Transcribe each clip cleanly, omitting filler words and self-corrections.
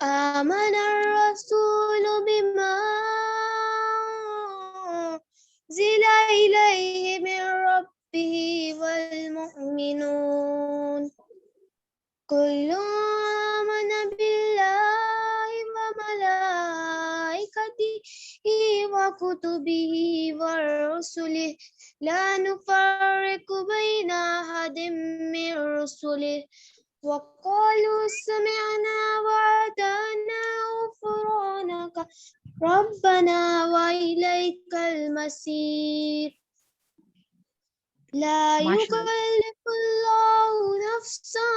آمن الرسول بما أنزل إليه من ربه والمؤمنون كل آمن بالله وملائكته وكتبه ورسله لا نفرق بين أحد من رسله وقالوا سمعنا وأطعنا غفرانك ربنا وإليك المصير لا يكلف الله نفسا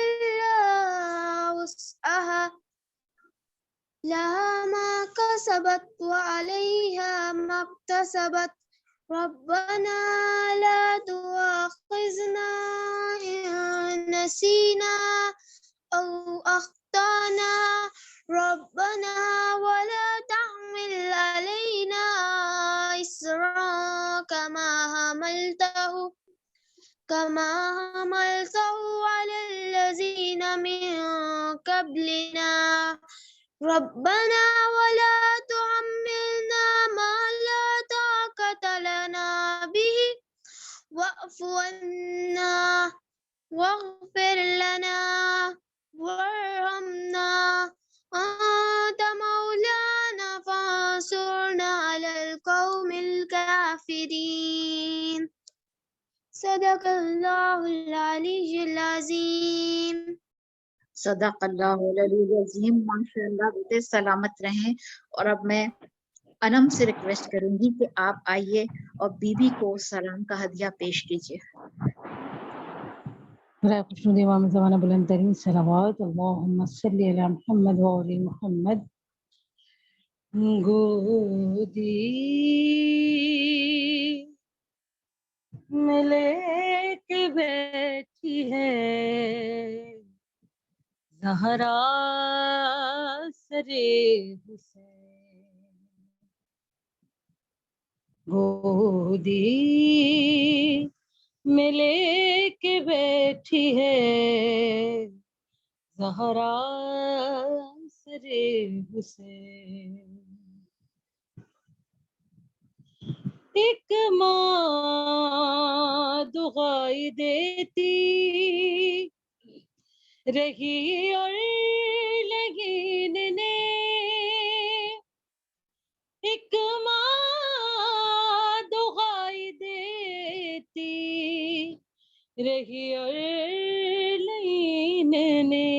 إلا وسعها لها ما كسبت وعليها ما اكتسبت ربنا لا تؤاخذنا إن نسينا أو أخطأنا ربنا ولا تحمل علينا إصرا كما حملته على الذين من قبلنا ربنا ولا تحملنا ما لا طاقة لنا به واعف عنا واغفر لنا وارحمنا أنت مولانا فانصرنا على القوم الكافرين صدق الله العلي العظيم. صدق اللہ العلی العظیم. ماشاء اللہ بیٹے سلامت رہیں. اور اب میں انم سے ریکویسٹ کروں گی کہ آپ آئیے اور بی بی کو سلام کا ہدیہ پیش کیجیے. برائے خوشنود امام زمانہ بلند ترین صلوات اللہم صلی علی محمد و آل محمد. گودی میں لے کے بیٹھی ہے زہرا سرے حسین. گودی میں لے کے بیٹھی ہے زہرا سرے حسین. ایک ماں دعائی دیتی رہی اور لگین نے ایک ماں دعائی دیتی رہی اور لگین نے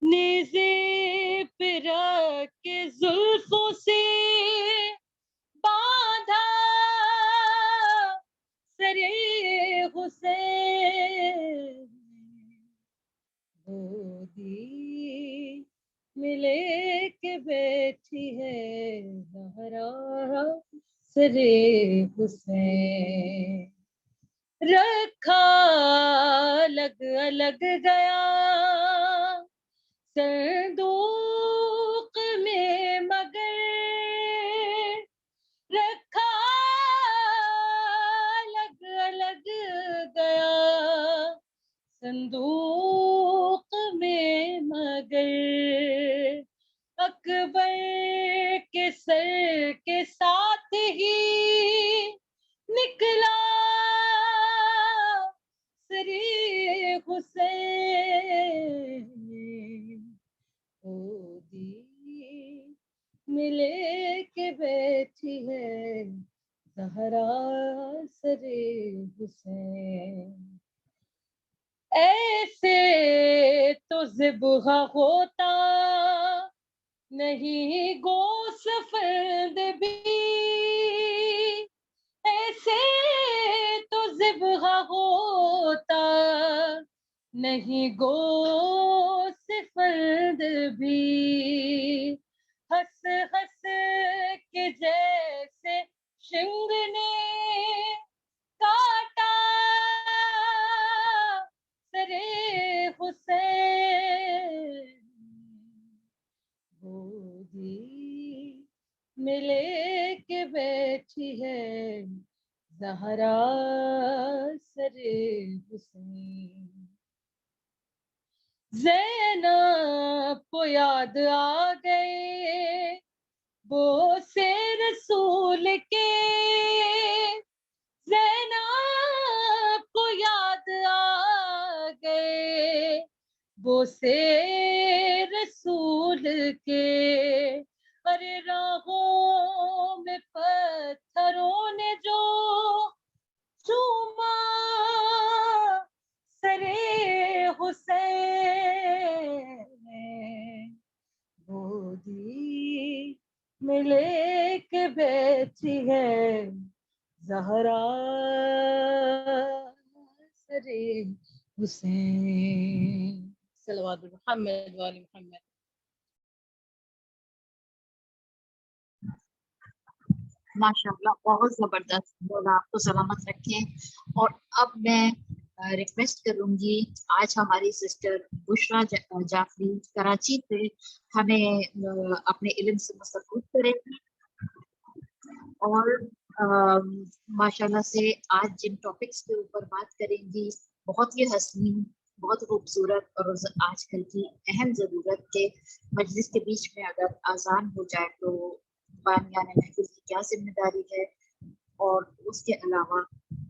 نیزے پہ رکھ کے زلفوں سے باندھا سرے حسین. گودی میں لے کے بیٹھی ہے زہرا سرے حسین. رکھا الگ الگ گیا صندوق میں مگر رکھا الگ الگ گیا صندوق میں مگر اکبر کے سر کے ساتھ ہی نکلا سرے حسین. گودی میں لے کے بیٹھی ہے زہرا سرے حسین. ایسے تو ذبح ہوتا نہیں گوسفند بھی ایسے تو ذبح ہوتا نہیں گوسفند بھی ہنس ہنس کے جیسے شنگ نے کاٹا سرے حسین. گودی میں لے کے بیٹھی ہے زہرا سر حسین. زینب کو یاد آ گئے بوسے رسول کے. زینب کو یاد آ گئے بوسے رسول کے. ارے راہوں میں پتھروں نے جو چوما سرے حسین. گودی میں لے کے بیٹھی ہے زہرا سرے حسین. صلوات محمد وآل محمد. ماشاء اللہ بہت زبردست. مولا آپ کو سلامت رکھیں. اور اب میں ریکویسٹ کروں گی، آج ہماری سسٹر بشرا جعفری کراچی سے ہمیں اپنے علم سے مصروف کرے گی. اور ماشاءاللہ سے آج جن ٹاپکس کے اوپر بات کریں گی بہت ہی حسین، بہت خوبصورت، اور آج کل کی اہم ضرورت کے مجلس کے بیچ میں اگر اذان ہو جائے تو بانیان محفل کی کیا ذمہ داری ہے. اور اس کے علاوہ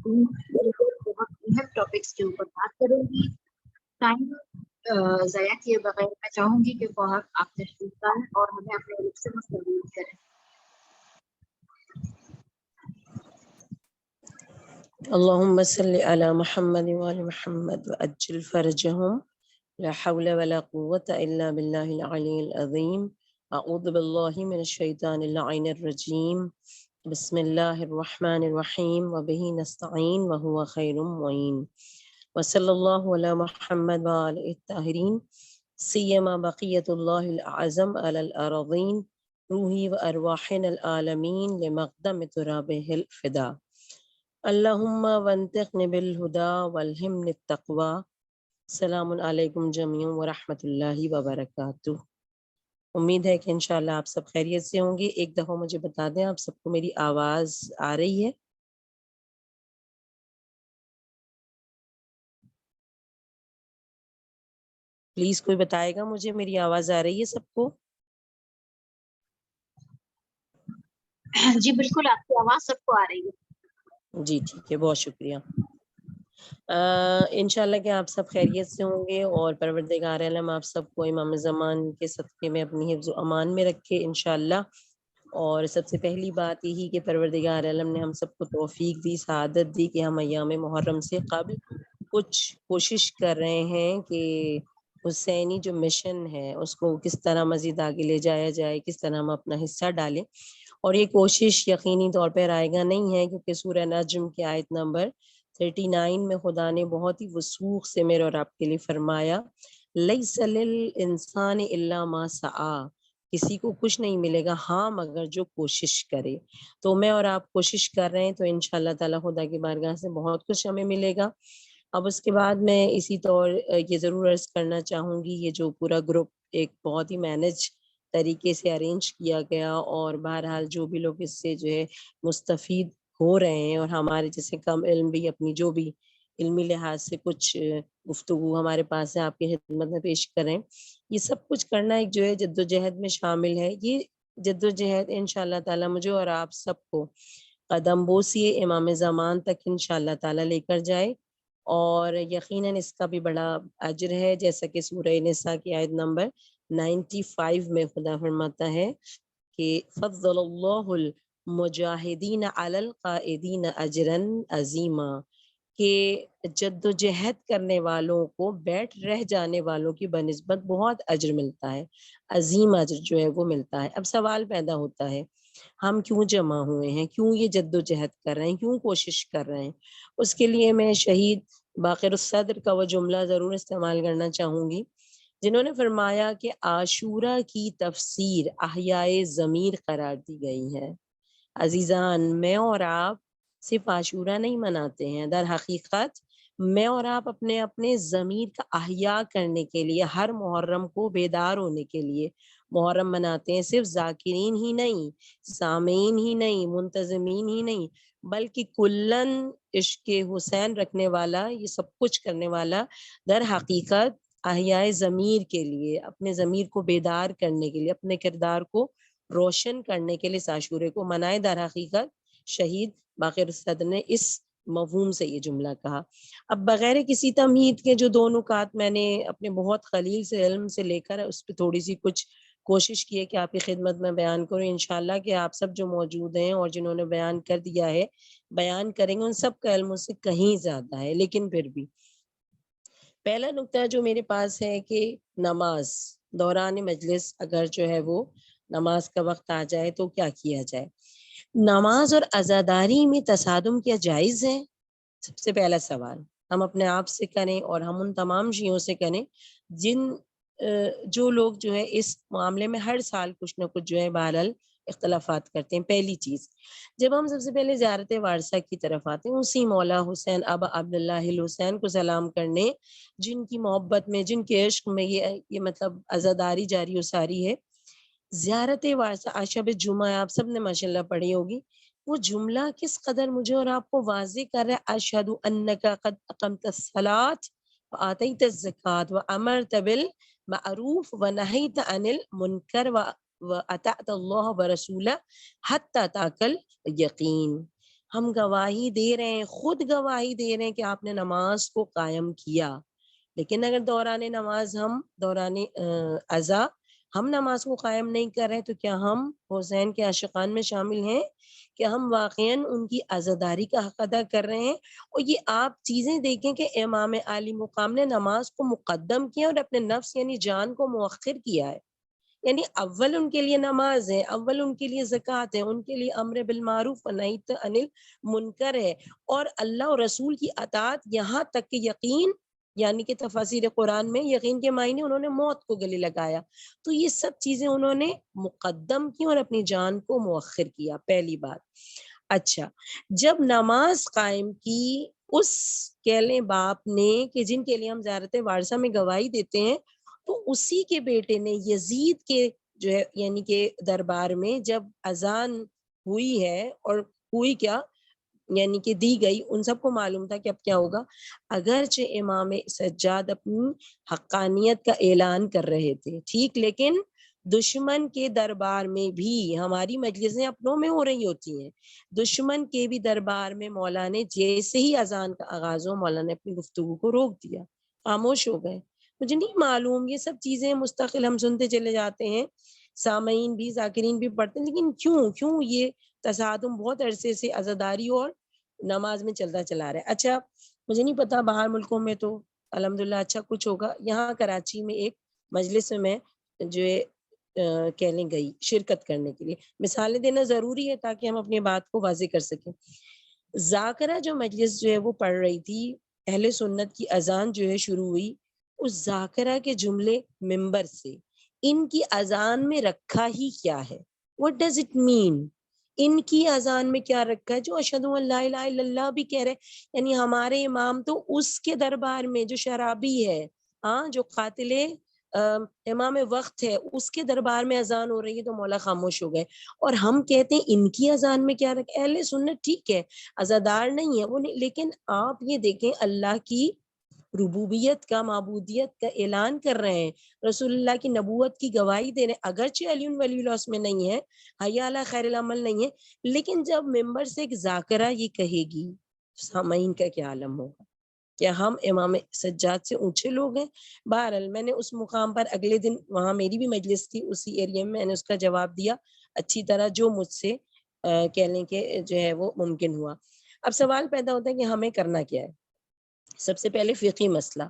بہت اہم ٹاپکس کے اوپر بات کروں گی. ٹائم ضائع کیے بغیر میں چاہوں گی کہ فوراً آپ تشریف لائیں اور ہمیں اپنے علم سے مصروف کریں. اللهم صل على محمد وآل محمد وأجل فرجهم. لا حول ولا قوة إلا بالله العلي العظيم. أعوذ بالله من الشيطان اللعين الرجيم. بسم الله الرحمن الرحيم وبه نستعين وهو خير معين. وصلى الله على محمد وآله الطاهرين سيما بقية الله الأعظم على الأراضين روحي وأرواحنا العالمين لمقدم ترابه الفدا. اللہم وانطقنی بالہدا والہمنی التقوی. السلام علیکم جمیعا ورحمۃ اللہ وبرکاتہ. امید ہے کہ انشاءاللہ آپ سب خیریت سے ہوں گے. ایک دفعہ مجھے بتا دیں آپ سب کو میری آواز آ رہی ہے؟ پلیز کوئی بتائے گا مجھے میری آواز آ رہی ہے سب کو؟ جی بالکل آپ کی آواز سب کو آ رہی ہے. جی ٹھیک ہے، بہت شکریہ. انشاءاللہ کہ آپ سب خیریت سے ہوں گے اور پروردگار عالم آپ سب کو امام زمان کے صدقے میں اپنی حفظ و امان میں رکھے انشاءاللہ. اور سب سے پہلی بات یہی کہ پروردگار عالم نے ہم سب کو توفیق دی، سعادت دی کہ ہم ایام محرم سے قبل کچھ کوشش کر رہے ہیں کہ حسینی جو مشن ہے اس کو کس طرح مزید آگے لے جایا جائے، کس طرح ہم اپنا حصہ ڈالیں. اور یہ کوشش یقینی طور پر رائے گا نہیں ہے، کیونکہ سورہ نجم کی آیت نمبر 39 میں خدا نے بہت ہی وثوق سے میرے اور آپ کے لیے فرمایا لیس للانسان الا ما سعی. کسی کو کچھ نہیں ملے گا ہاں مگر جو کوشش کرے. تو میں اور آپ کوشش کر رہے ہیں تو انشاءاللہ تعالی خدا کی بارگاہ سے بہت کچھ ہمیں ملے گا. اب اس کے بعد میں اسی طور یہ ضرور عرض کرنا چاہوں گی، یہ جو پورا گروپ ایک بہت ہی مینج طریقے سے ارینج کیا گیا اور بہرحال جو بھی لوگ اس سے جو ہے مستفید ہو رہے ہیں اور ہمارے جیسے کم علم بھی اپنی جو بھی علمی لحاظ سے کچھ گفتگو ہمارے پاس ہے آپ کی خدمت میں پیش کریں. یہ سب کچھ کرنا ایک جو ہے جدوجہد میں شامل ہے. یہ جدوجہد انشاءاللہ تعالی مجھے اور آپ سب کو قدم بوسی امام زمان تک انشاءاللہ تعالی لے کر جائے. اور یقیناً اس کا بھی بڑا اجر ہے، جیسا کہ سورہ نساء کی آیت نمبر 95 میں خدا فرماتا ہے کہ فضل اللہ المجاہدین علی القائدین اجرا عظیما، کہ جد و جہد کرنے والوں کو بیٹھ رہ جانے والوں کی بنسبت بہت اجر ملتا ہے، عظیم اجر جو ہے وہ ملتا ہے. اب سوال پیدا ہوتا ہے ہم کیوں جمع ہوئے ہیں، کیوں یہ جد و جہد کر رہے ہیں، کیوں کوشش کر رہے ہیں؟ اس کے لیے میں شہید باقر الصدر کا وہ جملہ ضرور استعمال کرنا چاہوں گی جنہوں نے فرمایا کہ عاشورہ کی تفسیر احیاء ضمیر قرار دی گئی ہے. عزیزان، میں اور آپ صرف عاشورہ نہیں مناتے ہیں، در حقیقت میں اور آپ اپنے اپنے ضمیر کا احیاء کرنے کے لیے ہر محرم کو بیدار ہونے کے لیے محرم مناتے ہیں. صرف ذاکرین ہی نہیں، سامعین ہی نہیں، منتظمین ہی نہیں، بلکہ کلن عشق حسین رکھنے والا، یہ سب کچھ کرنے والا در حقیقت احیاء ضمیر کے لیے، اپنے ضمیر کو بیدار کرنے کے لیے، اپنے کردار کو روشن کرنے کے لیے اس عاشورے کو منائے، در حقیقت شہید باقر صدر نے اس مفہوم سے یہ جملہ کہا۔ اب بغیر کسی تمہید کے جو دو نکات میں نے اپنے بہت خلیل سے علم سے لے کر اس پہ تھوڑی سی کچھ کوشش کی ہے کہ آپ کی خدمت میں بیان کروں، انشاءاللہ کہ آپ سب جو موجود ہیں اور جنہوں نے بیان کر دیا ہے بیان کریں گے، ان سب کا علم سے کہیں زیادہ ہے، لیکن پھر بھی پہلا نقطہ جو میرے پاس ہے کہ نماز دوران مجلس اگر جو ہے وہ نماز کا وقت آ جائے تو کیا کیا جائے۔ نماز اور عزاداری میں تصادم کیا جائز ہے؟ سب سے پہلا سوال ہم اپنے آپ سے کریں اور ہم ان تمام شیعوں سے کریں جن جو لوگ جو ہے اس معاملے میں ہر سال کچھ نہ کچھ جو ہے بہرحال اختلافات کرتے ہیں۔ پہلی چیز، جب ہم سب سے پہلے زیارت وارثہ کی طرف آتے ہیں، اسی مولا حسین ابا عبداللہ الحسین کو سلام کرنے، جن کی محبت میں، جن کے عشق میں یہ مطلب عزاداری جاری و ساری ہے۔ زیارت وارثہ آج شب جمعہ آپ سب نے ماشاءاللہ پڑھی ہوگی، وہ جملہ کس قدر مجھے اور آپ کو واضح کر رہا ہے، اشہد انک قد اقمت الصلاۃ وآتیت الزکاۃ وامرت بالمعروف ونہیت عن المنکر واطعت اللہ ورسولہ حتی اتاک الیقین۔ ہم گواہی دے رہے ہیں، خود گواہی دے رہے ہیں کہ آپ نے نماز کو قائم کیا، لیکن اگر دوران نماز ہم دوران عزا ہم نماز کو قائم نہیں کر رہے تو کیا ہم حسین کے عاشقان میں شامل ہیں؟ کہ ہم واقعاً ان کی عزاداری کا حق ادا کر رہے ہیں؟ اور یہ آپ چیزیں دیکھیں کہ امام عالی مقام نے نماز کو مقدم کیا اور اپنے نفس یعنی جان کو مؤخر کیا ہے، یعنی اول ان کے لیے نماز ہے، اول ان کے لیے زکوٰۃ ہے، ان کے لیے امر بالمعروف و نہی عن المنکر ہے، اور اللہ اور رسول کی اطاعت، یہاں تک کہ یقین یعنی کہ تفاسیر قرآن میں یقین کے معنی انہوں نے موت کو گلے لگایا۔ تو یہ سب چیزیں انہوں نے مقدم کی اور اپنی جان کو مؤخر کیا، پہلی بات۔ اچھا، جب نماز قائم کی اس کہہ لیں باپ نے کہ جن کے لیے ہم زیارت وارثہ میں گواہی دیتے ہیں، تو اسی کے بیٹے نے یزید کے جو ہے یعنی کہ دربار میں جب اذان ہوئی ہے، اور ہوئی کیا یعنی کہ دی گئی، ان سب کو معلوم تھا کہ اب کیا ہوگا، اگرچہ امام سجاد اپنی حقانیت کا اعلان کر رہے تھے ٹھیک، لیکن دشمن کے دربار میں بھی، ہماری مجلسیں اپنوں میں ہو رہی ہوتی ہیں، دشمن کے بھی دربار میں مولا نے جیسے ہی اذان کا آغاز ہو، مولا نے اپنی گفتگو کو روک دیا، خاموش ہو گئے۔ مجھے نہیں معلوم، یہ سب چیزیں مستقل ہم سنتے چلے جاتے ہیں، سامعین بھی ذاکرین بھی پڑھتے ہیں، لیکن کیوں یہ تصادم بہت عرصے سے عزاداری اور نماز میں چلتا چلا رہا ہے۔ اچھا، مجھے نہیں پتا باہر ملکوں میں تو الحمدللہ اچھا کچھ ہوگا، یہاں کراچی میں ایک مجلس میں جو کہہ لیں گئی شرکت کرنے کے لیے، مثالیں دینا ضروری ہے تاکہ ہم اپنی بات کو واضح کر سکیں۔ ذاکرہ جو مجلس جو ہے وہ پڑھ رہی تھی، اہل سنت کی اذان جو ہے شروع ہوئی، اس ذاکرہ کے جملے ممبر سے ان کی اذان میں رکھا ہی کیا ہے، what does it mean، ان کی اذان میں کیا رکھا ہے، جو اشہد ان لا الہ الا اللہ بھی کہہ رہے، یعنی ہمارے امام تو اس کے دربار میں جو شرابی ہے، ہاں جو قاتل امام وقت ہے، اس کے دربار میں اذان ہو رہی ہے تو مولا خاموش ہو گئے، اور ہم کہتے ہیں ان کی اذان میں کیا رکھا۔ اہل سنت ٹھیک ہے عزادار نہیں ہے وہ نہیں، لیکن آپ یہ دیکھیں اللہ کی ربوبیت کا، معبودیت کا اعلان کر رہے ہیں، رسول اللہ کی نبوت کی گواہی دے رہے ہیں، اگرچہ علی ولی اللہ اس میں نہیں ہے، حی علی خیر العمل نہیں ہے، لیکن جب ممبر سے ایک ذاکرہ یہ کہے گی، سامعین کا کیا عالم ہوگا، کیا ہم امام سجاد سے اونچے لوگ ہیں؟ بہرحال میں نے اس مقام پر اگلے دن، وہاں میری بھی مجلس تھی اسی ایریا میں نے اس کا جواب دیا اچھی طرح جو مجھ سے کہہ لیں کہ جو ہے وہ ممکن ہوا۔ اب سوال پیدا ہوتا ہے کہ ہمیں کرنا کیا ہے۔ سب سے پہلے فقہی مسئلہ،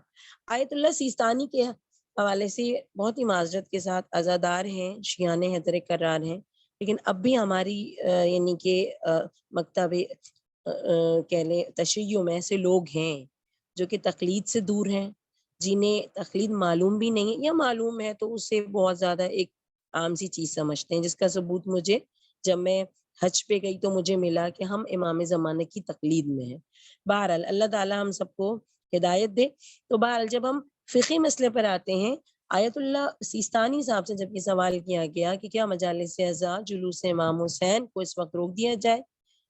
آیت اللہ سیستانی کے حوالے سے بہت ہی معذرت کے ساتھ عزادار ہیں، شیعان حیدر کرار ہیں، لیکن اب بھی ہماری یعنی کہ مکتب کہہ لیں تشیع میں ایسے لوگ ہیں جو کہ تقلید سے دور ہیں، جنہیں تقلید معلوم بھی نہیں یا معلوم ہے تو اسے بہت زیادہ ایک عام سی چیز سمجھتے ہیں، جس کا ثبوت مجھے جب میں حج پہ گئی تو مجھے ملا کہ ہم امام زمانے کی تقلید میں ہیں۔ بہرحال اللہ تعالیٰ ہم سب کو ہدایت دے۔ تو بہرحال جب ہم فقہی مسئلے پر آتے ہیں، آیت اللہ سیستانی صاحب سے جب یہ سوال کیا گیا کہ کیا مجالس عزا جلوس امام حسین کو اس وقت روک دیا جائے،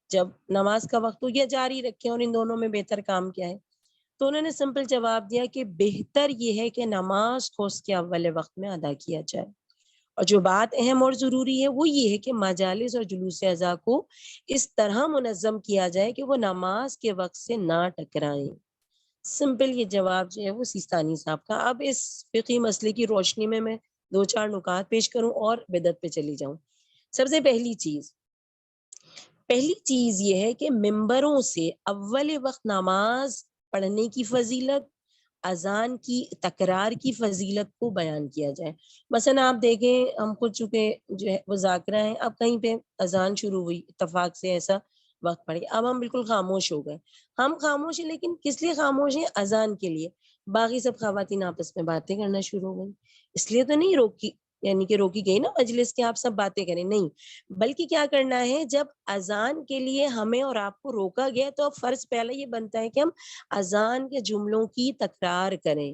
جب نماز کا وقت ہو یا جاری رکھیں، اور ان دونوں میں بہتر کام کیا ہے؟ تو انہوں نے سمپل جواب دیا کہ بہتر یہ ہے کہ نماز کو اس کے اول وقت میں ادا کیا جائے، اور جو بات اہم اور ضروری ہے وہ یہ ہے کہ مجالس اور جلوس اعضاء کو اس طرح منظم کیا جائے کہ وہ نماز کے وقت سے نہ ٹکرائیں۔ سمپل یہ جواب جو ہے وہ سیستانی صاحب کا۔ اب اس فقہی مسئلے کی روشنی میں 2-4 نکات پیش کروں اور بدعت پہ چلی جاؤں۔ سب سے پہلی چیز یہ ہے کہ ممبروں سے اول وقت نماز پڑھنے کی فضیلت، اذان کی تکرار کی فضیلت کو بیان کیا جائے۔ مثلا آپ دیکھیں، ہم خود چونکہ جو ہے وہ ذاکرہ ہیں، اب کہیں پہ اذان شروع ہوئی، اتفاق سے ایسا وقت پڑ گیا، اب ہم بالکل خاموش ہو گئے۔ ہم خاموش ہیں، لیکن کس لیے خاموش ہیں؟ اذان کے لیے۔ باقی سب خواتین آپس میں باتیں کرنا شروع ہو گئی، اس لیے تو نہیں روکی، یعنی کہ روکی گئی نا مجلس کے آپ سب باتیں کریں، نہیں، بلکہ کیا کرنا ہے، جب اذان کے لیے ہمیں اور آپ کو روکا گیا تو اب فرض پہلا یہ بنتا ہے کہ ہم اذان کے جملوں کی تکرار کریں۔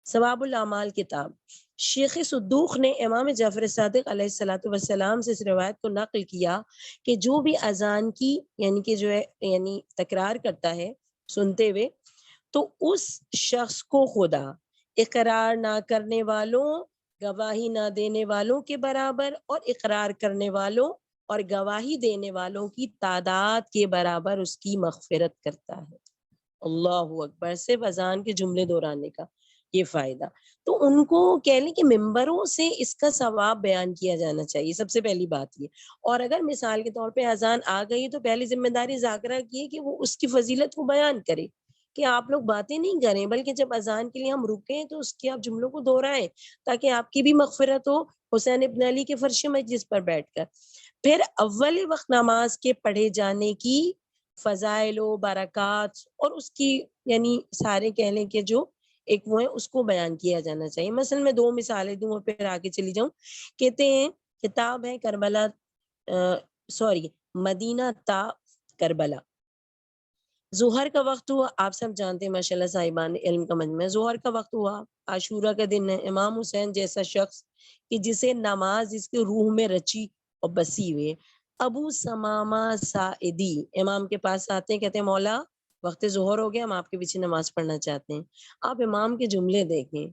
ثواب الاعمال کتاب، شیخ صدوق نے امام جعفر صادق علیہ الصلوۃ والسلام سے اس روایت کو نقل کیا کہ جو بھی اذان کی یعنی کہ جو ہے یعنی تکرار کرتا ہے سنتے ہوئے، تو اس شخص کو خدا اقرار نہ کرنے والوں، گواہی نہ دینے والوں کے برابر، اور اقرار کرنے والوں اور گواہی دینے والوں کی تعداد کے برابر اس کی مغفرت کرتا ہے۔ اللہ اکبر، صرف اذان کے جملے دہرانے کا یہ فائدہ۔ تو ان کو کہہ لیں کہ ممبروں سے اس کا ثواب بیان کیا جانا چاہیے، سب سے پہلی بات یہ۔ اور اگر مثال کے طور پہ اذان آ گئی تو پہلی ذمہ داری ذاکرہ کی ہے کہ وہ اس کی فضیلت کو بیان کرے، کہ آپ لوگ باتیں نہیں کریں، بلکہ جب اذان کے لیے ہم رکیں تو اس کے آپ جملوں کو دہرائیں، تاکہ آپ کی بھی مغفرت ہو حسین ابن علی کے فرش مجلس پر بیٹھ کر۔ پھر اول وقت نماز کے پڑھے جانے کی فضائل و برکات اور اس کی یعنی سارے کہہ لیں کہ جو ایک وہ ہے اس کو بیان کیا جانا چاہیے۔ مثلا میں 2 مثالیں دوں اور پھر آگے چلی جاؤں۔ کہتے ہیں کتاب ہے کربلا مدینہ تا کربلا، ظہر کا وقت ہوا، آپ سب جانتے ہیں ماشاءاللہ صاحبان علم کا مجمع، ظہر کا وقت ہوا، عاشورہ کا دن ہے، امام حسین جیسا شخص کہ جسے نماز اس کے روح میں رچی اور بسی ہوئے، ابو سمامہ ساعدی امام کے پاس آتے ہیں، کہتے ہیں مولا وقت ظہر ہو گیا، ہم آپ کے پیچھے نماز پڑھنا چاہتے ہیں۔ آپ امام کے جملے دیکھیں،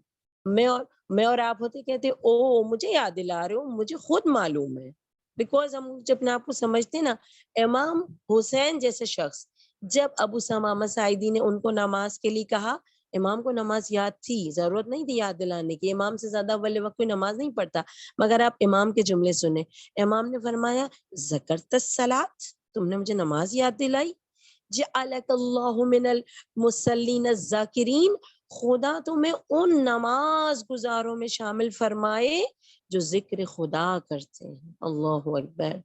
میں اور آپ ہوتے کہتے او مجھے یاد دلا رہے ہو، مجھے خود معلوم ہے، بیکاز ہم جب اپنے آپ کو سمجھتے نا، امام حسین جیسے شخص جب ابو سمامہ ساعدی نے ان کو نماز کے لیے کہا، امام کو نماز یاد تھی، ضرورت نہیں تھی یاد دلانے کی، امام سے زیادہ اول وقت کوئی نماز نہیں پڑھتا، مگر آپ امام کے جملے سنیں، امام نے فرمایا ذکرت الصلاۃ، تم نے مجھے نماز یاد دلائی، جعلک اللہ من المصلین الذاکرین، خدا تمہیں ان نماز گزاروں میں شامل فرمائے جو ذکر خدا کرتے ہیں۔ اللہ اکبر۔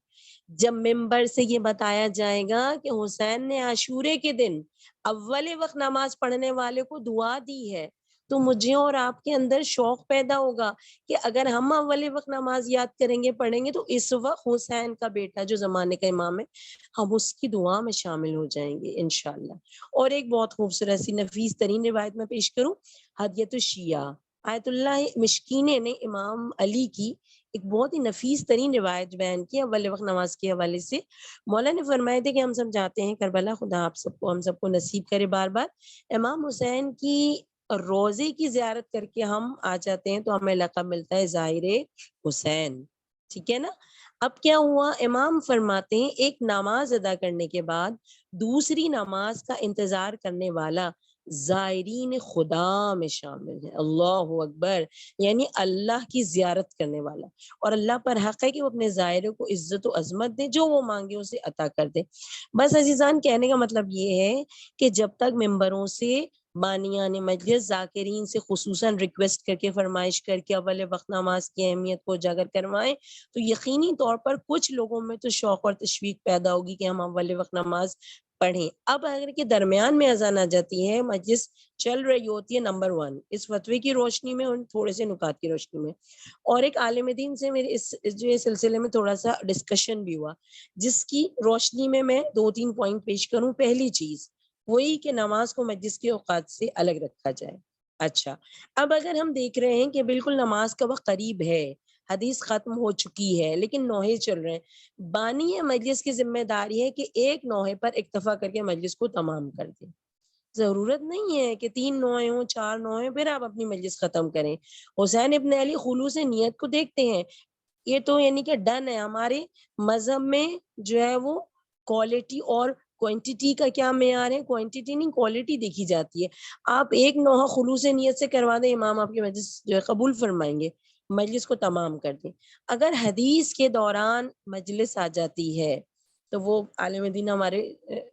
جب ممبر سے یہ بتایا جائے گا کہ حسین نے عاشورے کے دن اول وقت نماز پڑھنے والے کو دعا دی ہے، تو مجھے اور آپ کے اندر شوق پیدا ہوگا کہ اگر ہم اول وقت نماز یاد کریں گے، پڑھیں گے، تو اس وقت حسین کا بیٹا جو زمانے کا امام ہے، ہم اس کی دعا میں شامل ہو جائیں گے انشاءاللہ۔ اور ایک بہت خوبصورت سی نفیس ترین روایت میں پیش کروں، ہدیۃ الشیعہ، آیت اللہ مشکینے نے امام علی کی ایک بہت ہی نفیس ترین روایت بیان کی اول وقت نماز کے حوالے سے۔ مولا نے فرمایا تھے کہ ہم سب جاتے ہیں کربلا، خدا آپ سب کو ہم سب کو نصیب کرے بار بار، امام حسین کی روزے کی زیارت کر کے ہم آ جاتے ہیں تو ہمیں لقب ملتا ہے زائر حسین، ٹھیک ہے نا۔ اب کیا ہوا، امام فرماتے ہیں ایک نماز ادا کرنے کے بعد دوسری نماز کا انتظار کرنے والا زائرین خدا میں شامل ہے۔ اللہ اکبر، یعنی اللہ کی زیارت کرنے والا، اور اللہ پر حق ہے کہ وہ اپنے زائروں کو عزت و عظمت دے، جو وہ مانگے اسے عطا کر دے۔ بس عزیزان، کہنے کا مطلب یہ ہے کہ جب تک ممبروں سے بانیان مجلس ذاکرین سے خصوصاً ریکویسٹ کر کے فرمائش کر کے اول وقت نماز کی اہمیت کو اجاگر کروائیں، تو یقینی طور پر کچھ لوگوں میں تو شوق اور تشویق پیدا ہوگی کہ ہم اول وقت نماز پڑھیں۔ اب اگر کے درمیان میں اذان آ جاتی ہے، مجلس چل رہی ہوتی ہے، نمبر 1 اس فتوے کی روشنی میں، ان تھوڑے سے نکات کی روشنی میں، اور ایک عالم دین سے میرے اس جو سلسلے میں تھوڑا سا ڈسکشن بھی ہوا، جس کی روشنی میں 2-3 پوائنٹ پیش کروں۔ پہلی چیز وہی کہ نماز کو مجلس کے اوقات سے الگ رکھا جائے۔ اچھا، اب اگر ہم دیکھ رہے ہیں کہ بالکل نماز کا وقت قریب ہے، حدیث ختم ہو چکی ہے لیکن نوحے چل رہے ہیں، بانی مجلس کی ذمہ داری ہے کہ ایک نوحے پر اکتفا کر کے مجلس کو تمام کر دیں. ضرورت نہیں ہے کہ 3 نوحے ہوں 4 نوحے پھر آپ اپنی مجلس ختم کریں. حسین ابن علی خلوص نیت کو دیکھتے ہیں، یہ تو یعنی کہ ڈن ہے. ہمارے مذہب میں جو ہے وہ کوالٹی اور کوانٹٹی کا کیا معیار ہے؟ کوانٹٹی نہیں کوالٹی دیکھی جاتی ہے. آپ ایک نوحہ خلوص نیت سے کروا دیں، امام آپ کی مجلس جو ہے قبول فرمائیں گے، مجلس کو تمام کر دیں. اگر حدیث کے دوران مجلس آ جاتی ہے تو وہ عالم دین ہمارے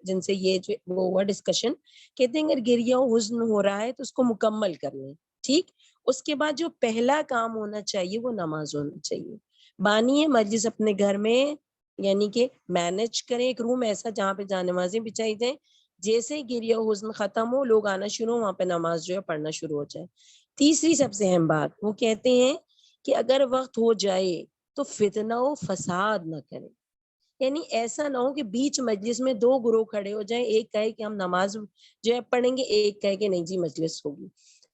جن سے یہ جو وہ ہوا ڈسکشن، کہتے ہیں اگر گریہ و حزن ہو رہا ہے تو اس کو مکمل کر لیں. ٹھیک، اس کے بعد جو پہلا کام ہونا چاہیے وہ نماز ہونا چاہیے. بانی مجلس اپنے گھر میں یعنی کہ مینج کریں ایک روم ایسا جہاں پہ جان نمازیں بچائی جائیں. جیسے گریہ و حزن ختم ہو، لوگ آنا شروع ہو، وہاں پہ نماز جو ہے پڑھنا شروع ہو جائے. تیسری سب سے اہم بات وہ کہتے ہیں کہ اگر وقت ہو جائے تو فتنہ و فساد نہ کریں. یعنی ایسا نہ ہو کہ بیچ مجلس میں 2 گروہ کھڑے ہو جائیں، ایک کہے کہ ہم نماز جو ہے پڑھیں گے، ایک کہے کہ نہیں جی مجلس ہوگی.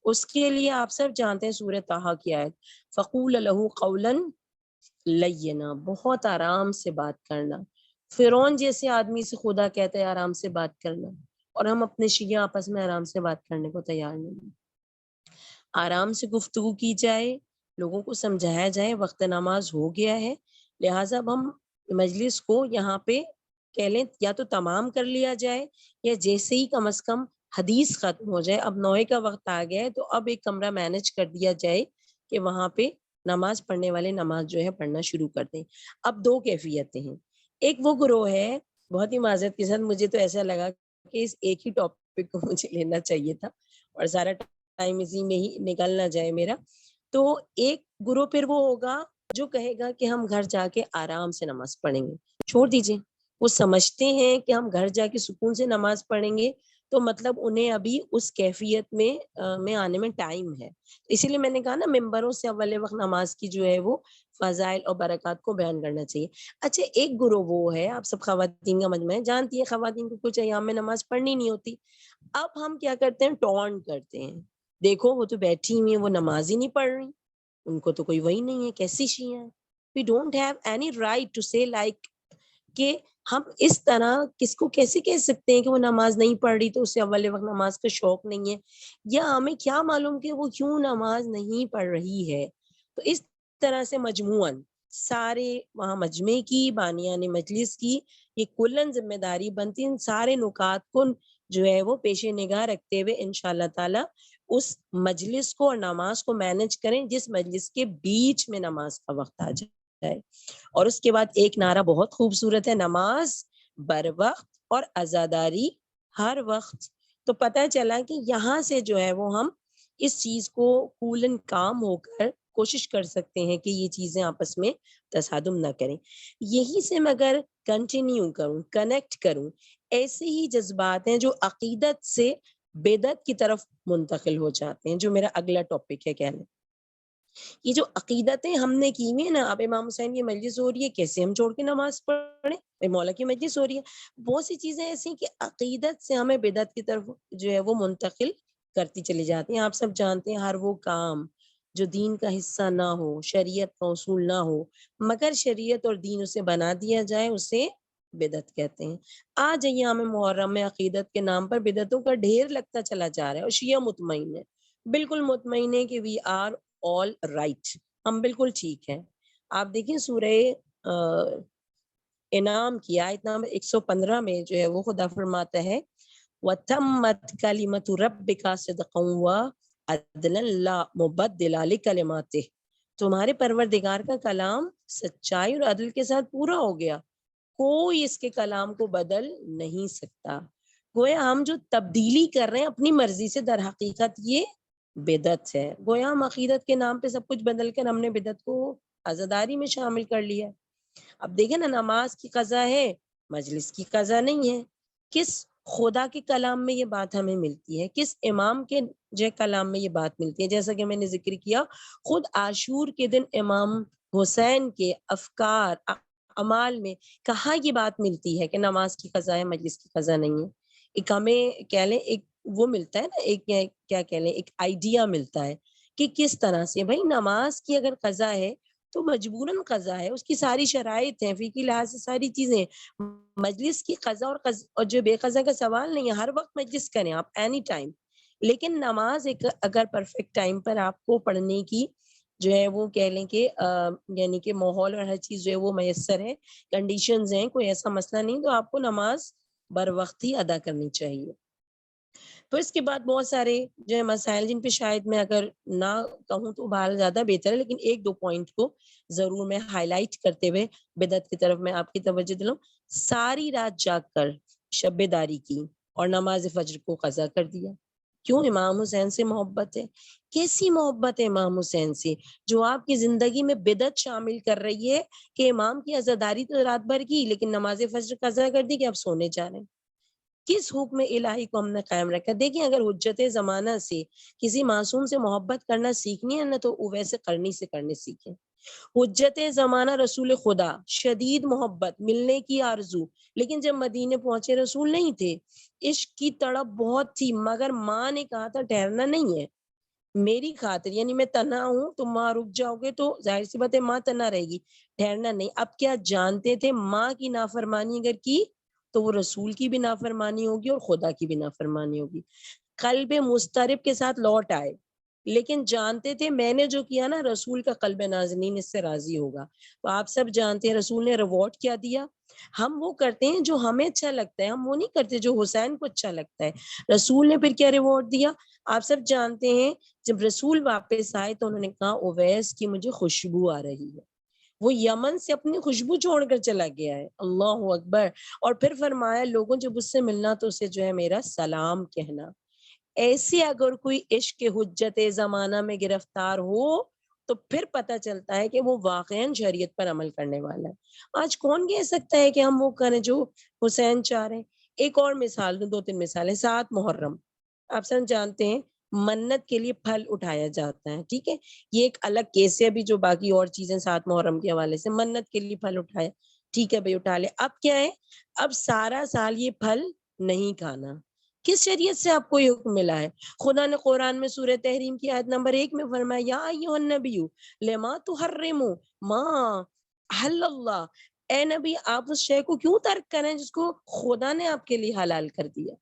اس کے لیے آپ سب جانتے ہیں سورہ طٰہٰ کی آیت، فَقُولَ لَهُ قَوْلًا لَيِّنًا، بہت آرام سے بات کرنا. فرعون جیسے آدمی سے خدا کہتا ہے آرام سے بات کرنا، اور ہم اپنے شیعہ آپس میں آرام سے بات کرنے کو تیار نہیں. آرام سے گفتگو کی جائے، لوگوں کو سمجھایا جائے وقت نماز ہو گیا ہے، لہٰذا اب ہم مجلس کو یہاں پہ کہہ لیں یا تو تمام کر لیا جائے، یا جیسے ہی کم از کم حدیث ختم ہو جائے، اب 9 کا وقت آ گیا ہے تو اب ایک کمرہ مینج کر دیا جائے کہ وہاں پہ نماز پڑھنے والے نماز جو ہے پڑھنا شروع کر دیں. اب 2 کیفیتیں ہیں. ایک وہ گروہ ہے، بہت ہی معذرت کے ساتھ مجھے تو ایسا لگا کہ اس ایک ہی ٹاپک کو مجھے لینا چاہیے تھا اور سارا ٹائم اسی میں ہی نکل نہ جائے میرا. تو ایک گروہ پھر وہ ہوگا جو کہے گا کہ ہم گھر جا کے آرام سے نماز پڑھیں گے. چھوڑ دیجئے، وہ سمجھتے ہیں کہ ہم گھر جا کے سکون سے نماز پڑھیں گے تو مطلب انہیں ابھی اس کیفیت میں آنے میں ٹائم ہے. اسی لیے میں نے کہا نا ممبروں سے اول وقت نماز کی جو ہے وہ فضائل اور برکات کو بیان کرنا چاہیے. اچھا ایک گروہ وہ ہے، آپ سب خواتین کا مجمع ہے، جانتی ہیں خواتین کو کچھ ایام میں نماز پڑھنی نہیں ہوتی. اب ہم کیا کرتے ہیں، ٹونٹ کرتے ہیں، دیکھو وہ تو بیٹھی ہوئی ہیں، وہ نماز ہی نہیں پڑھ رہی، ان کو تو کوئی وہی نہیں ہے، کیسی شیعہ ہیں. We don't have any right to say like کہ ہم اس طرح کس کو کیسے کہہ سکتے ہیں کہ وہ نماز نہیں پڑھ رہی تو اسے اول وقت نماز کا شوق نہیں ہے، یا ہمیں کیا معلوم کہ وہ کیوں نماز نہیں پڑھ رہی ہے. تو اس طرح سے مجموعاً سارے وہاں مجمع کی بانیان مجلس کی یہ کلن ذمہ داری بنتی، ان سارے نکات کو جو ہے وہ پیش نگاہ رکھتے ہوئے انشاءاللہ تعالی اس مجلس کو اور نماز کو مینج کریں جس مجلس کے بیچ میں نماز کا وقت آ جائے. اور اس کے بعد ایک نعرہ بہت خوبصورت ہے، نماز بر وقت اور عزاداری ہر وقت. تو پتہ چلا کہ یہاں سے جو ہے وہ ہم اس چیز کو کولن کام ہو کر کوشش کر سکتے ہیں کہ یہ چیزیں آپس میں تصادم نہ کریں. یہی سے میں اگر کنٹینیو کروں، کنیکٹ کروں، ایسے ہی جذبات ہیں جو عقیدت سے بدعت کی طرف منتقل ہو جاتے ہیں، جو میرا اگلا ٹاپک ہے. کہنا یہ جو عقیدتیں ہم نے کی ہوئی ہیں نا، اب امام حسین کی مجلس ہو رہی ہے، کیسے ہم چھوڑ کے نماز پڑھیں، مولا کی مجلس ہو رہی ہے، بہت سی چیزیں ایسی کہ عقیدت سے ہمیں بدعت کی طرف جو ہے وہ منتقل کرتی چلی جاتی ہیں. آپ سب جانتے ہیں ہر وہ کام جو دین کا حصہ نہ ہو، شریعت کا اصول نہ ہو، مگر شریعت اور دین اسے بنا دیا جائے، اسے بدعت کہتے ہیں. آج ایام محرم میں عقیدت کے نام پر بدعتوں کا ڈھیر لگتا چلا جا رہا ہے، اور شیعہ مطمئن ہے، بالکل مطمئن ہے کہ وی آر آل رائٹ، ہم بالکل ٹھیک ہیں. آپ دیکھیں سورہ انعام کی آیت نمبر 115 میں جو ہے وہ خدا فرماتا ہے وَتَمَّتْ كَلِمَةُ رَبِّكَ صِدْقًا وَعَدْلًا لَا مُبَدِّلَ لِكَلِمَاتِهِ، تمہارے پروردگار کا کلام سچائی اور عدل کے ساتھ پورا ہو گیا، کوئی اس کے کلام کو بدل نہیں سکتا. گویا ہم جو تبدیلی کر رہے ہیں اپنی مرضی سے، در حقیقت یہ بدعت ہے. گویا ہم عقیدت کے نام پہ سب کچھ بدل کر ہم نے بدعت کو عزاداری میں شامل کر لیا. اب دیکھیں نا، نماز کی قضا ہے، مجلس کی قضا نہیں ہے. کس خدا کے کلام میں یہ بات ہمیں ملتی ہے، کس امام کے جو کلام میں یہ بات ملتی ہے؟ جیسا کہ میں نے ذکر کیا، خود عاشور کے دن امام حسین کے افکار اعمال میں کہاں یہ بات ملتی ہے کہ نماز کی قضا ہے، مجلس کی قضا نہیں ہے. ایک ہمیں کہہ لیں ایک وہ ملتا ہے نا، ایک کیا کہہ لیں ایک آئیڈیا ملتا ہے کہ کس طرح سے بھائی نماز کی اگر قضا ہے تو مجبوراً قضا ہے، اس کی ساری شرائط ہیں، فقہی لحاظ سے ساری چیزیں ہیں۔ مجلس کی قضا اور جو بے قضا کا سوال نہیں ہے، ہر وقت مجلس کریں آپ اینی ٹائم، لیکن نماز ایک اگر پرفیکٹ ٹائم پر آپ کو پڑھنے کی جو ہے وہ کہہ لیں کہ یعنی کہ ماحول اور ہر چیز جو ہے وہ میسر ہے، کنڈیشنز ہیں، کوئی ایسا مسئلہ نہیں، تو آپ کو نماز بر وقت ہی ادا کرنی چاہیے۔ تو اس کے بعد بہت سارے جو ہے مسائل جن پہ شاید میں اگر نہ کہوں تو بہرحال زیادہ بہتر ہے، لیکن ایک دو پوائنٹ کو ضرور میں ہائی لائٹ کرتے ہوئے بدعت کی طرف میں آپ کی توجہ دلاؤں۔ ساری رات جاگ کر شب داری کی اور نماز فجر کو قضا کر دیا، کیوں؟ امام حسین سے محبت ہے۔ کیسی محبت ہے امام حسین سے جو آپ کی زندگی میں بدعت شامل کر رہی ہے کہ امام کی عزاداری تو رات بھر کی لیکن نماز فجر قضا کر دی کہ آپ سونے جا رہے ہیں۔ کس حکم الہی کو ہم نے قائم رکھا؟ دیکھیں اگر حجت زمانہ سے کسی معصوم سے محبت کرنا سیکھنی ہے نا تو ویسے کرنی سے کرنے سیکھیں۔ حجت زمانہ رسول خدا، شدید محبت، ملنے کی آرزو، لیکن جب مدینے پہنچے رسول نہیں تھے، عشق کی تڑپ بہت تھی، مگر ماں نے کہا تھا ٹھہرنا نہیں ہے میری خاطر، یعنی میں تنہا ہوں تو ماں رک جاؤ گے تو ظاہر سی بات ہے ماں تنہا رہے گی، ٹھہرنا نہیں۔ اب کیا جانتے تھے ماں کی نافرمانی اگر کی تو وہ رسول کی بھی نافرمانی ہوگی اور خدا کی بھی نافرمانی ہوگی۔ قلب مضطرب کے ساتھ لوٹ آئے، لیکن جانتے تھے میں نے جو کیا نا رسول کا قلب نازنین اس سے راضی ہوگا۔ تو آپ سب جانتے ہیں رسول نے ریوارڈ کیا دیا، ہم وہ کرتے ہیں جو ہمیں اچھا لگتا ہے، ہم وہ نہیں کرتے جو حسین کو اچھا لگتا ہے۔ رسول نے پھر کیا ریوارڈ دیا آپ سب جانتے ہیں، جب رسول واپس آئے تو انہوں نے کہا اویس کی مجھے خوشبو آ رہی ہے، وہ یمن سے اپنی خوشبو چھوڑ کر چلا گیا ہے، اللہ اکبر۔ اور پھر فرمایا لوگوں جب اس سے ملنا تو اسے جو ہے میرا سلام کہنا۔ ایسے اگر کوئی عشق کے حجت زمانہ میں گرفتار ہو تو پھر پتہ چلتا ہے کہ وہ واقعاً شریعت پر عمل کرنے والا ہے۔ آج کون کہہ سکتا ہے کہ ہم وہ کریں جو حسین چاہ رہے ہیں؟ ایک اور مثال دوں، 2-3 مثالیں۔ 7 محرم آپ سب جانتے ہیں منت کے لیے پھل اٹھایا جاتا ہے، ٹھیک ہے، یہ ایک الگ کیس ہے ابھی جو باقی اور چیزیں 7 محرم کے حوالے سے۔ منت کے لیے پھل اٹھایا، ٹھیک ہے بھائی اٹھا لے، اب کیا ہے، اب سارا سال یہ پھل نہیں کھانا۔ کس شریعت سے آپ کو یہ حکم ملا ہے؟ خدا نے قرآن میں سورہ تحریم کی آیت نمبر 1 میں فرمایا یا ایھا النبی لما تحرم ما احل اللہ، اے نبی آپ اس شے کو کیوں ترک کریں جس کو خدا نے آپ کے لیے حلال کر دیا۔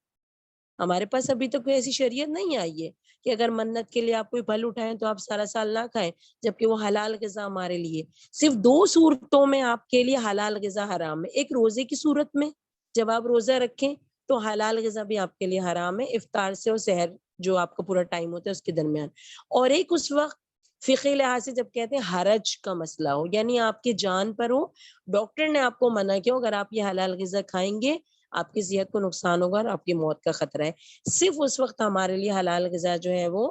ہمارے پاس ابھی تک کوئی ایسی شریعت نہیں آئی ہے کہ اگر منت کے لیے آپ کوئی پھل اٹھائیں تو آپ سارا سال نہ کھائیں، جبکہ وہ حلال غذا ہمارے لیے۔ صرف 2 صورتوں میں آپ کے لیے حلال غذا حرام ہے، ایک روزے کی صورت میں جب آپ روزہ رکھیں تو حلال غذا بھی آپ کے لیے حرام ہے، افطار سے اور سحر جو آپ کا پورا ٹائم ہوتا ہے اس کے درمیان، اور ایک اس وقت فقہی لحاظ سے جب کہتے ہیں حرج کا مسئلہ ہو، یعنی آپ کی جان پر ہو، ڈاکٹر نے آپ کو منع کیا اگر آپ یہ حلال غذا کھائیں گے آپ کی صحت کو نقصان ہوگا اور آپ کی موت کا خطرہ ہے، صرف اس وقت ہمارے لیے حلال غذا جو ہے وہ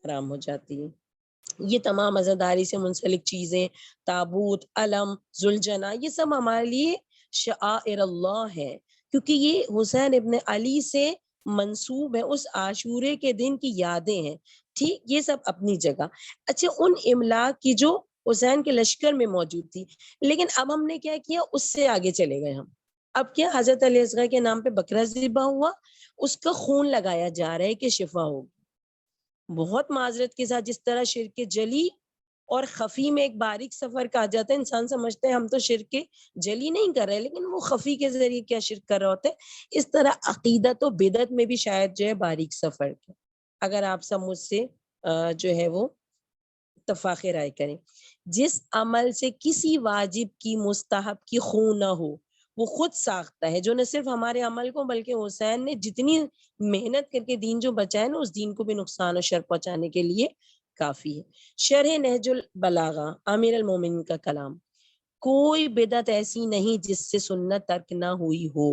حرام ہو جاتی ہے۔ یہ تمام عزاداری سے منسلک چیزیں، تابوت، علم، ذوالجناح، یہ سب ہمارے لیے شعائر اللہ ہے، کیونکہ یہ حسین ابن علی سے منسوب ہے، اس عاشورے کے دن کی یادیں ہیں، ٹھیک، یہ سب اپنی جگہ۔ اچھا ان املاک کی جو حسین کے لشکر میں موجود تھی، لیکن اب ہم نے کیا کیا، اس سے آگے چلے گئے ہم۔ اب کیا حضرت علی اصغر کے نام پہ بکرا ذبح ہوا، اس کا خون لگایا جا رہا ہے کہ شفا ہوگی۔ بہت معذرت کے ساتھ جس طرح شرک جلی اور خفی میں ایک باریک سفر کہا جاتا ہے، انسان سمجھتے ہیں ہم تو شرک جلی نہیں کر رہے لیکن وہ خفی کے ذریعے کیا شرک کر رہا ہوتا ہے، اس طرح عقیدت و بدعت میں بھی شاید جو ہے باریک سفر ہے۔ اگر آپ سب مجھ سے جو ہے وہ اتفاق رائے کریں، جس عمل سے کسی واجب کی مستحب کی خون نہ ہو وہ خود ساختہ ہے، جو نہ صرف ہمارے عمل کو بلکہ حسین نے جتنی محنت کر کے دین جو بچایا نا اس دین کو بھی نقصان اور شر پہنچانے کے لیے کافی ہے۔ شرح نہج البلاغہ امیر المومنین کا کلام، کوئی بدعت ایسی نہیں جس سے سنت ترک نہ ہوئی ہو،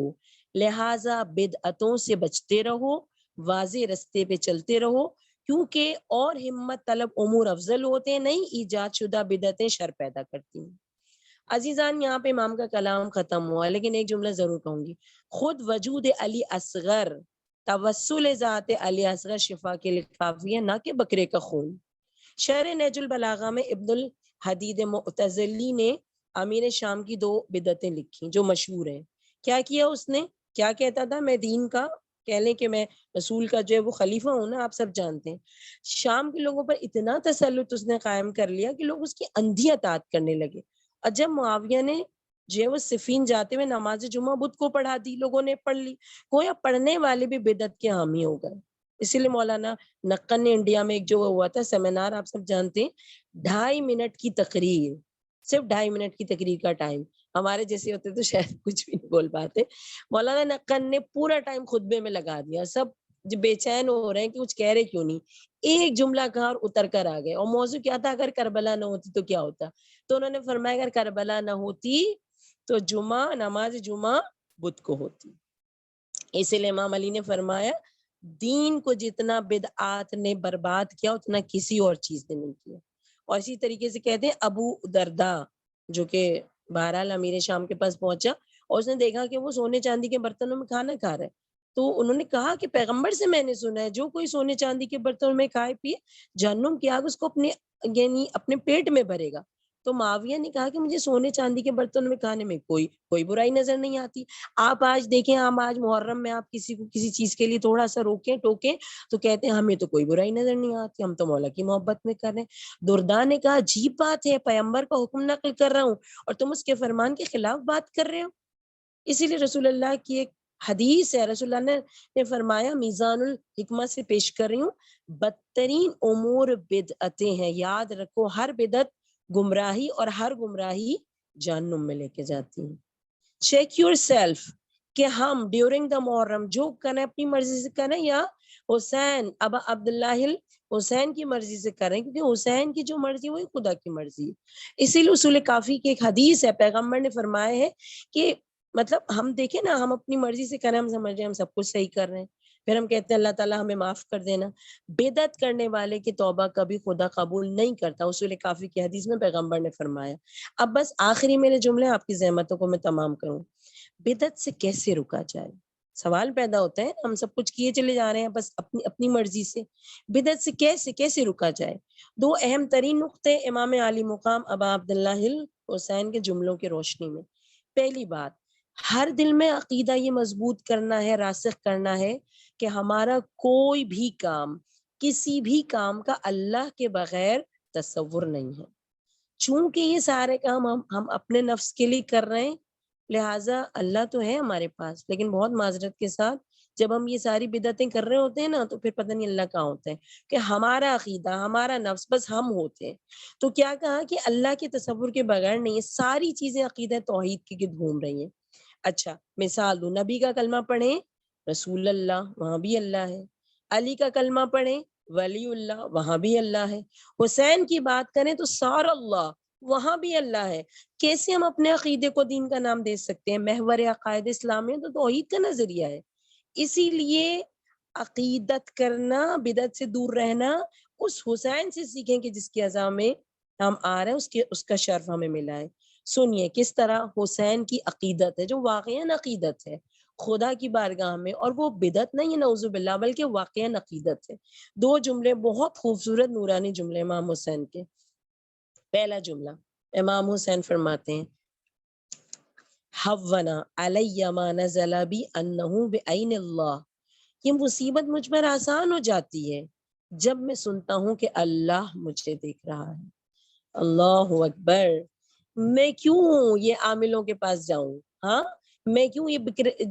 لہٰذا بدعتوں سے بچتے رہو، واضح رستے پہ چلتے رہو، کیونکہ اور ہمت طلب امور افضل ہوتے ہیں، نہیں ایجاد شدہ بدعتیں شر پیدا کرتی ہیں۔ عزیزان یہاں پہ امام کا کلام ختم ہوا، لیکن ایک جملہ ضرور کہوں گی، خود وجود علی اصغر توسل ذات علی اصغر شفا کے لیے کافی ہے، نہ کہ بکرے کا خون۔ شرح نہج البلاغہ میں ابن الحدید معتزلی نے امیر شام کی 2 بدعتیں لکھی جو مشہور ہیں۔ کیا کیا اس نے؟ کیا کہتا تھا، میں دین کا کہہ لیں کہ میں رسول کا جو ہے وہ خلیفہ ہوں نا، آپ سب جانتے ہیں، شام کے لوگوں پر اتنا تسلط اس نے قائم کر لیا کہ لوگ اس کی اندھی اطاعت کرنے لگے. اور جب معاویہ نے جو ہے وہ صفین جاتے ہوئے نماز جمعہ بدھ کو پڑھا دی، لوگوں نے پڑھ لی، گویا پڑھنے والے بھی بدعت کے حامی ہو گئے. اسی لیے مولانا نقن نے انڈیا میں ایک جو ہوا تھا سیمینار، آپ سب جانتے ہیں، 2.5 منٹ کی تقریر، صرف 2.5 منٹ کی تقریر کا ٹائم. ہمارے جیسے ہوتے تو شاید کچھ بھی نہیں بول پاتے. مولانا نقن نے پورا ٹائم خطبے میں لگا دیا. سب جو بے چین ہو رہے ہیں کہ کچھ کہہ رہے کیوں نہیں، ایک جملہ کہا اور اتر کر آ گئے. اور موضوع کیا تھا؟ اگر کربلا نہ ہوتی تو کیا ہوتا. تو انہوں نے فرمایا اگر کربلا نہ ہوتی تو نماز جمعہ بدھ کو ہوتی. اسی لیے امام علی نے فرمایا دین کو جتنا بدعات نے برباد کیا اتنا کسی اور چیز نے نہیں کیا. اور اسی طریقے سے کہتے ہیں ابو دردا جو کہ بہرحال امیر شام کے پاس پہنچا اور اس نے دیکھا کہ وہ سونے چاندی کے برتنوں میں کھانا کھا رہا ہے. تو انہوں نے کہا کہ پیغمبر سے میں نے سنا ہے جو کوئی سونے چاندی کے برتنوں میں کھائے پیے جہنم کی آگ اس کو اپنے پیٹ میں بھرے گا. تو معاویہ نے کہا کہ مجھے سونے چاندی کے برتنوں میں کھانے میں کوئی برائی نظر نہیں آتی. آپ آج دیکھیں، ہم آج محرم میں آپ کسی کو کسی چیز کے لیے تھوڑا سا روکیں ٹوکیں تو کہتے ہیں ہمیں تو کوئی برائی نظر نہیں آتی، ہم تو مولا کی محبت میں کر رہے ہیں. درداء نے کہا عجیب بات ہے، پیغمبر کا حکم نقل کر رہا ہوں اور تم اس کے فرمان کے خلاف بات کر رہے ہو. اسی لیے رسول اللہ کی ایک حدیث ہے، رسول اللہ نے فرمایا میزان الحکمہ سے پیش کر رہی ہوں، بدترین امور بدعتیں ہیں، یاد رکھو ہر بدعت گمراہی اور ہر گمراہی جہنم میں لے کے جاتی ہیں. چیک یور سیلف کہ ہم ڈیورنگ دا محرم جو کریں اپنی مرضی سے کریں یا حسین ابا عبداللہ حسین کی مرضی سے کریں، کیونکہ حسین کی جو مرضی وہی خدا کی مرضی ہے. اسی لیے اصول کافی کی ایک حدیث ہے، پیغمبر نے فرمایا ہے کہ مطلب ہم دیکھیں نا، ہم اپنی مرضی سے کریں، ہم سمجھ رہے ہیں ہم سب کچھ صحیح کر رہے ہیں، پھر ہم کہتے ہیں اللہ تعالیٰ ہمیں معاف کر دینا. بدعت کرنے والے کی توبہ کبھی خدا قبول نہیں کرتا، اصول کافی کی حدیث میں پیغمبر نے فرمایا. اب بس آخری میرے جملے آپ کی زحمتوں کو میں تمام کروں. بدعت سے کیسے رکا جائے؟ سوال پیدا ہوتا ہے، ہم سب کچھ کیے چلے جا رہے ہیں بس اپنی مرضی سے. بدعت سے کیسے رکا جائے؟ 2 اہم ترین نقطے امام علی مقام ابا عبداللہ حسین کے جملوں کی روشنی میں. پہلی بات، ہر دل میں عقیدہ یہ مضبوط کرنا ہے، راسخ کرنا ہے کہ ہمارا کوئی بھی کام، کسی بھی کام کا اللہ کے بغیر تصور نہیں ہے. چونکہ یہ سارے کام ہم اپنے نفس کے لیے کر رہے ہیں، لہٰذا اللہ تو ہے ہمارے پاس، لیکن بہت معذرت کے ساتھ جب ہم یہ ساری بدعتیں کر رہے ہوتے ہیں نا تو پھر پتہ نہیں اللہ کہاں ہوتا ہے، کہ ہمارا عقیدہ، ہمارا نفس بس ہم ہوتے ہیں. تو کیا کہا کہ اللہ کے تصور کے بغیر نہیں ہے، ساری چیزیں عقیدہ توحید کے گرد گھوم رہی ہیں. اچھا مثال دوں، نبی کا کلمہ پڑھیں رسول اللہ، وہاں بھی اللہ ہے. علی کا کلمہ پڑھیں ولی اللہ، وہاں بھی اللہ ہے. حسین کی بات کریں تو سار اللہ، وہاں بھی اللہ ہے. کیسے ہم اپنے عقیدے کو دین کا نام دے سکتے ہیں؟ محور عقائد اسلامی تو توحید کا نظریہ ہے. اسی لیے عقیدت کرنا، بدعت سے دور رہنا اس حسین سے سیکھیں کہ جس کی عزا میں ہم آ رہے ہیں، اس کا شرف ہمیں ملا ہے. سنیے کس طرح حسین کی عقیدت ہے جو واقعاً عقیدت ہے خدا کی بارگاہ میں، اور وہ بدعت نہیں ہے نعوذ باللہ، بلکہ واقعاً عقیدت ہے. 2 جملے بہت خوبصورت نورانی جملے امام حسین کے. پہلا جملہ امام حسین فرماتے ہیں حونا علی ما نزل بی انہ بعین اللہ، یہ مصیبت مجھ پر آسان ہو جاتی ہے جب میں سنتا ہوں کہ اللہ مجھے دیکھ رہا ہے. اللہ اکبر. میں کیوں یہ عاملوں کے پاس جاؤں؟ ہاں، میں کیوں یہ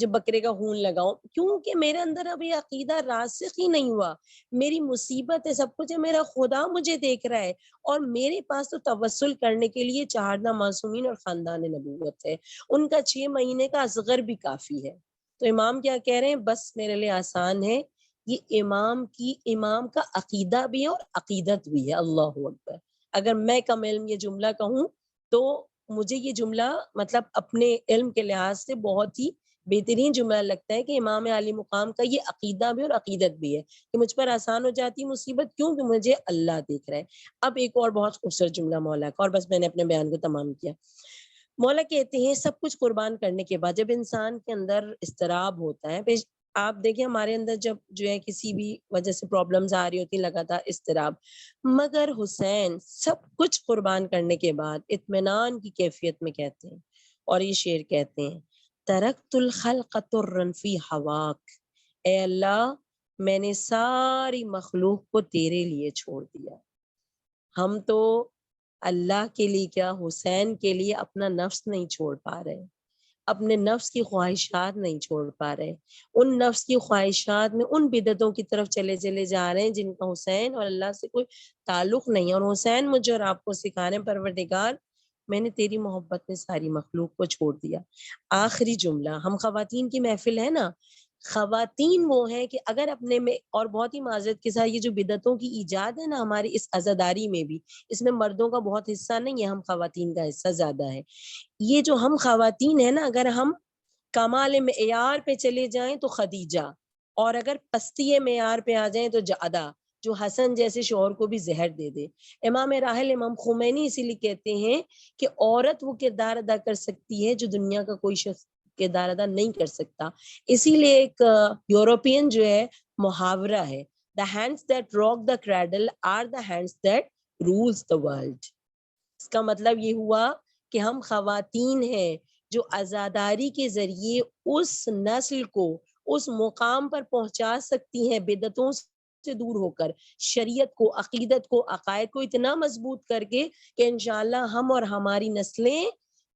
بکرے کا خون لگاؤں؟ کیونکہ میرے اندر اب یہ عقیدہ راسخ ہی نہیں ہوا. میری مصیبت ہے، سب کچھ ہے، میرا خدا مجھے دیکھ رہا ہے، اور میرے پاس تو توسل کرنے کے لیے 4 معصومین اور خاندان نبوت ہے، ان کا 6 مہینے کا اصغر بھی کافی ہے. تو امام کیا کہہ رہے ہیں؟ بس میرے لیے آسان ہے. یہ امام کا عقیدہ بھی ہے اور عقیدت بھی ہے. اللہ اکبر. اگر میں کم علم یہ جملہ کہوں تو مجھے یہ جملہ مطلب اپنے علم کے لحاظ سے بہت ہی بہترین جملہ لگتا ہے کہ امام علی مقام کا یہ عقیدہ بھی اور عقیدت بھی ہے کہ مجھ پر آسان ہو جاتی مصیبت کیوں کہ مجھے اللہ دیکھ رہا ہے. اب ایک اور بہت خوبصورت جملہ مولا کا، اور بس میں نے اپنے بیان کو تمام کیا. مولا کہتے ہیں سب کچھ قربان کرنے کے بعد جب انسان کے اندر اضطراب ہوتا ہے، آپ دیکھیں ہمارے اندر جب جو ہے کسی بھی وجہ سے پرابلمز آ رہی ہوتی لگاتار اضطراب، مگر حسین سب کچھ قربان کرنے کے بعد اطمینان کی کیفیت میں کہتے ہیں، اور یہ شعر کہتے ہیں ترکت الخلق طرا فی ہواک اے اللہ میں نے ساری مخلوق کو تیرے لیے چھوڑ دیا. ہم تو اللہ کے لیے کیا حسین کے لیے اپنا نفس نہیں چھوڑ پا رہے, اپنے نفس کی خواہشات نہیں چھوڑ پا رہے, ان نفس کی خواہشات میں ان بدعتوں کی طرف چلے جا رہے ہیں جن کا حسین اور اللہ سے کوئی تعلق نہیں ہے. اور حسین مجھے اور آپ کو سکھا رہے ہیں پروردگار میں نے تیری محبت میں ساری مخلوق کو چھوڑ دیا. آخری جملہ, ہم خواتین کی محفل ہے نا, خواتین وہ ہیں کہ اگر اپنے میں, اور بہت ہی معذرت کے ساتھ یہ جو بدعتوں کی ایجاد ہے نا ہماری اس عزاداری میں بھی, اس میں مردوں کا بہت حصہ نہیں ہے, ہم خواتین کا حصہ زیادہ ہے. یہ جو ہم خواتین ہیں نا, اگر ہم کمال معیار پہ چلے جائیں تو خدیجہ, اور اگر پستی معیار پہ آ جائیں تو جعدہ, جو حسن جیسے شوہر کو بھی زہر دے دے. امام راحل امام خمینی اسی لیے کہتے ہیں کہ عورت وہ کردار ادا کر سکتی ہے جو دنیا کا کوئی شخص کردار ادا نہیں کر سکتا. اسی لیے ایک یورپین جو ہے محاورہ ہے, the hands that rock the cradle are the hands that rules the world. اس کا مطلب یہ ہوا کہ ہم خواتین ہیں جو عزاداری کے ذریعے اس نسل کو اس مقام پر پہنچا سکتی ہیں بدعتوں سے دور ہو کر, شریعت کو, عقیدت کو, عقائد کو اتنا مضبوط کر کے کہ انشاءاللہ ہم اور ہماری نسلیں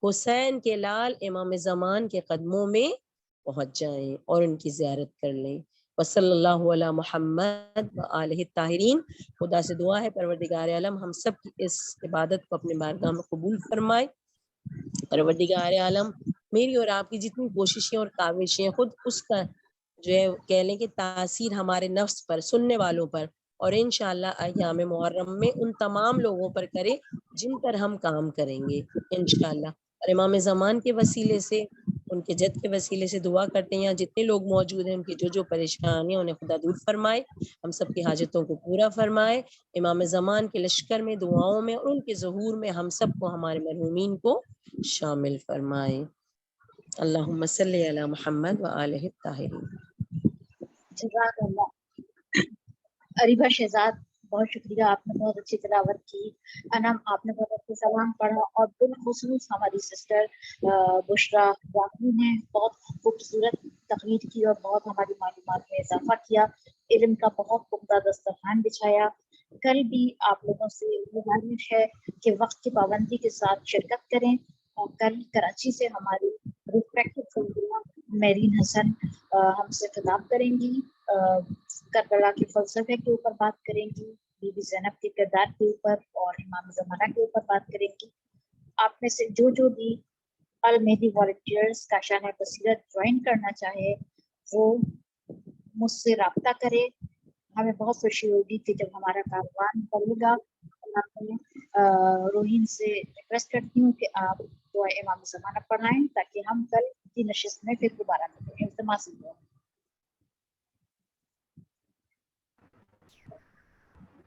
حسین کے لال امام زمان کے قدموں میں پہنچ جائیں اور ان کی زیارت کر لیں. وصلی اللہ علی محمد و آلہ الطاہرین. خدا سے دعا ہے پروردگار عالم ہم سب کی اس عبادت کو اپنے بارگاہ میں قبول فرمائے. پروردگار عالم میری اور آپ کی جتنی کوششیں اور کاوشیں, خود اس کا جو ہے کہہ لیں کہ تاثیر ہمارے نفس پر, سننے والوں پر, اور انشاءاللہ ایام محرم میں ان تمام لوگوں پر کرے جن پر ہم کام کریں گے انشاءاللہ. اور امام زمان کے وسیلے سے, ان کے جد کے وسیلے سے دعا کرتے ہیں جتنے لوگ موجود ہیں ان کی جو پریشانیاں انہیں خدا دور فرمائے, ہم سب کی حاجتوں کو پورا فرمائے. امام زمان کے لشکر میں, دعاؤں میں اور ان کے ظہور میں ہم سب کو, ہمارے مرحومین کو شامل فرمائے. اللہم صلی علی محمد و آلہ الطاہرین. جزاک اللہ. اریبہ شہزاد بہت شکریہ, آپ نے بہت اچھی تلاوت کی. انم آپ نے بہت اچھا سلام پڑھا, اور بالخصوص ہماری سسٹر بشرا راہی نے بہت خوبصورت تقریر کی اور بہت ہماری معلومات میں اضافہ کیا, علم کا بہت عمدہ دسترخوان بچھایا. کل بھی آپ لوگوں سے گزارش ہے کہ وقت کی پابندی کے ساتھ شرکت کریں, اور کل کراچی سے ہماری ریسپیکٹڈ میرین حسن ہم سے خطاب کریں گی, کربلا کے فلسفے کے اوپر بات کریں گی, بی بی زینب کے کردار کے اوپر اور امام زمانہ کے اوپر بات کریں گی. آپ میں سے جو بھی المہدی والنٹیئرز کا شان بصیرت جوائن کرنا چاہے وہ مجھ سے رابطہ کرے. ہمیں بہت خوشی ہوگی کہ جب ہمارا کاروان بڑھے گا. میں روہین سے ریکویسٹ کرتی ہوں کہ آپ دعا امام زمانہ پڑھائیں تاکہ ہم کل کی نشست میں پھر دوبارہ ملیں. التماس ہے.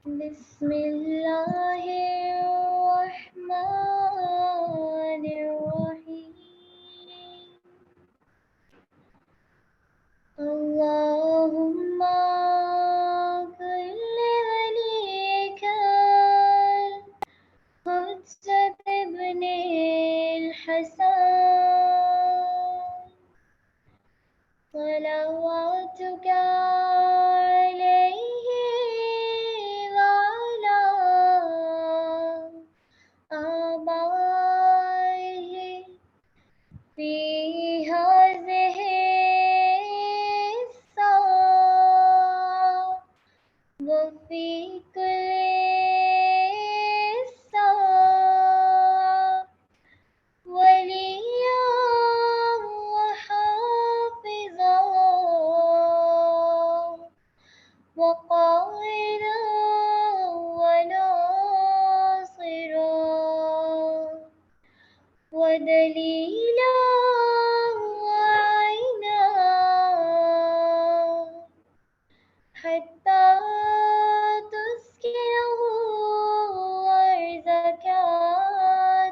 بسم اللہ الرحمن الرحیم. اللہم کل ولیک حجت ابن الحسن صلواتک علیہ وعلی آبائہ فی ہذہ الساعة وفی کل ساعة ولیا وحافظا وقائدا وناصرا ودلیلا وعینا حتی تسکنہ ارضک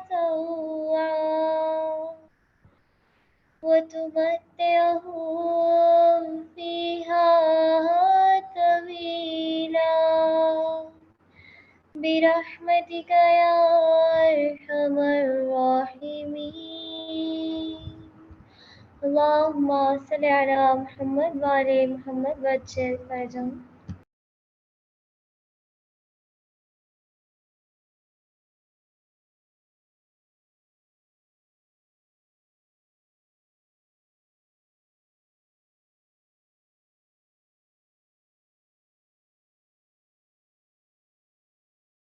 طوعا وتمتعہ فیہا طویلا برحمتک یا ارحم الراحمین. اللهم صل على محمد وعلى محمد وجل فرجهم